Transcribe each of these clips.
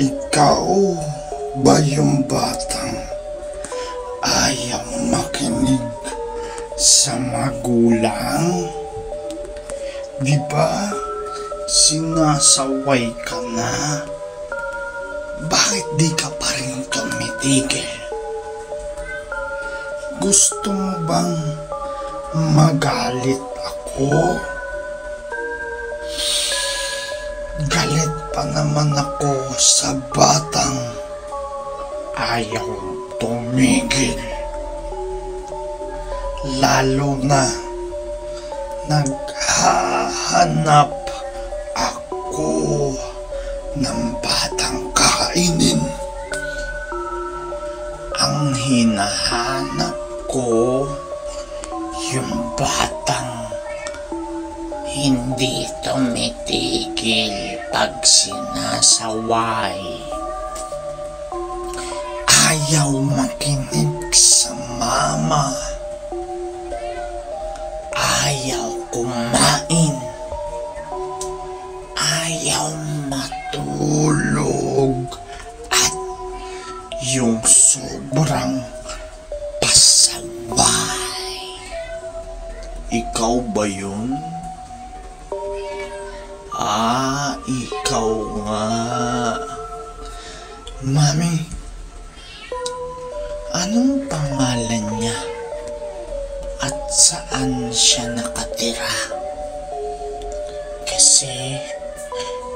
Ikaw ba yung batang ayaw makinig sa magulang? Di ba sinasaway ka na? Bakit di ka pa rin tumitigil? Gusto mo bang magalit ako? Galit pa naman ako sa batang ayaw tumigil. Lalo na naghahanap ako ng batang kakainin. Ang hinahanap ko yung batang hindi tumitigil pag sinasaway. Ayaw makinig sa mama. Ayaw kumain. Ayaw matulog. At yung sobrang pasaway. Ikaw ba yun? Ikaw nga. Mami, anong pangalan niya? At saan siya nakatira? Kasi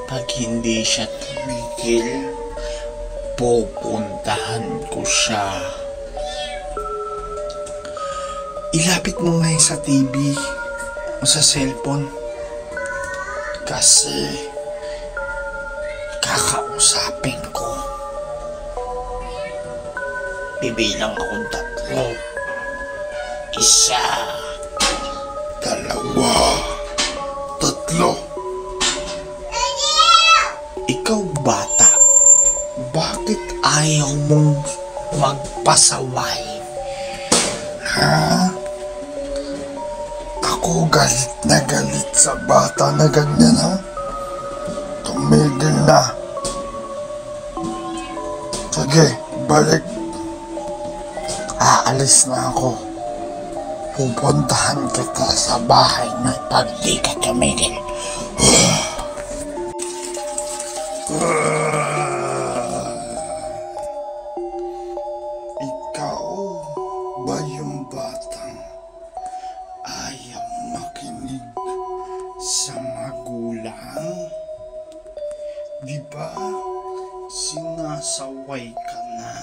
pag hindi siya tumigil, pupuntahan ko siya. Ilapit mo nga sa TV o sa cellphone. Kasi kakausapin ko. Bibilang akong 3. 1, 2, 3. Ikaw bata, bakit ayaw mong magpasaway? Ha? Ako galit na galit sa bata na ganyan, ha? Tumigil na. Sige, balik. Aalis na ako. Pupuntahan kita sa bahay na pag di ka tumigil. Ikaw ba yung batang ayaw makinig sa magulang? Di ba sinasaway ka na?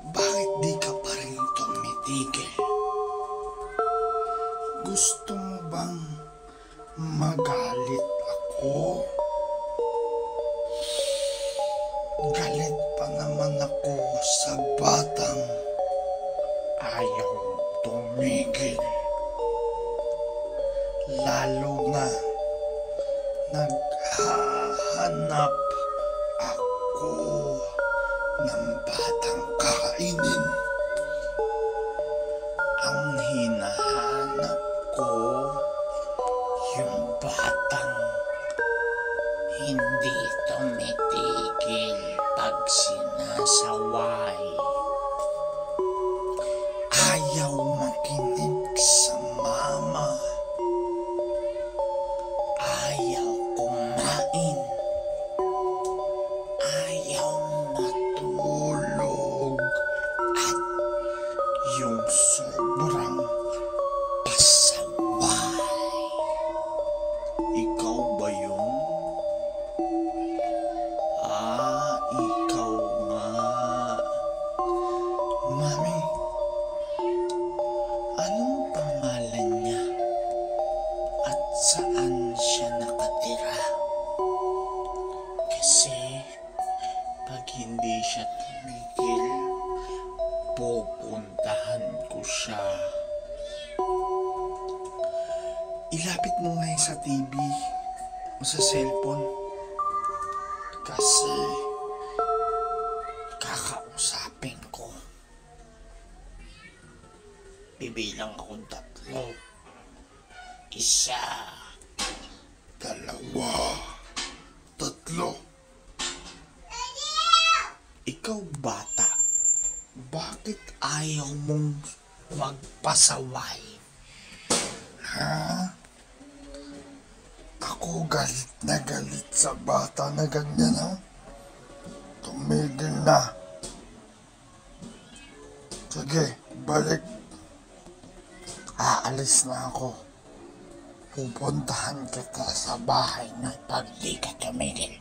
Bakit di ka pa rin tumitigil? Gusto mo bang magalit ako? Galit pa naman ako sa batang ayaw tumigil. Lalo na naghahanap ako ng batang kakainin. Ang hinahanap ko yung batang hindi tumitigil pag sinasaway. Ayaw makinig sa mama. Ayaw kumain. Ayaw matulog. At yung sobrang pasaway. Ikaw ba yun? Ikaw nga. Mami, anong pangalan niya? At saan siya nakatira? Kasi pag hindi siya tumigil, pupuntahan ko siya. Ilapit mo nga sa TV o sa cellphone. Kasi kakausapin ko. Bibilang akong 3. Isa. Dalawa. Tatlo. Ikaw, bata, bakit ayaw mong magpasaway? Ha? Ako galit na galit sa bata na ganyan, ha? Tumigil na. Sige, balik. Aalis na ako. Pupuntahan kita sa bahay na pag di ka tumigil.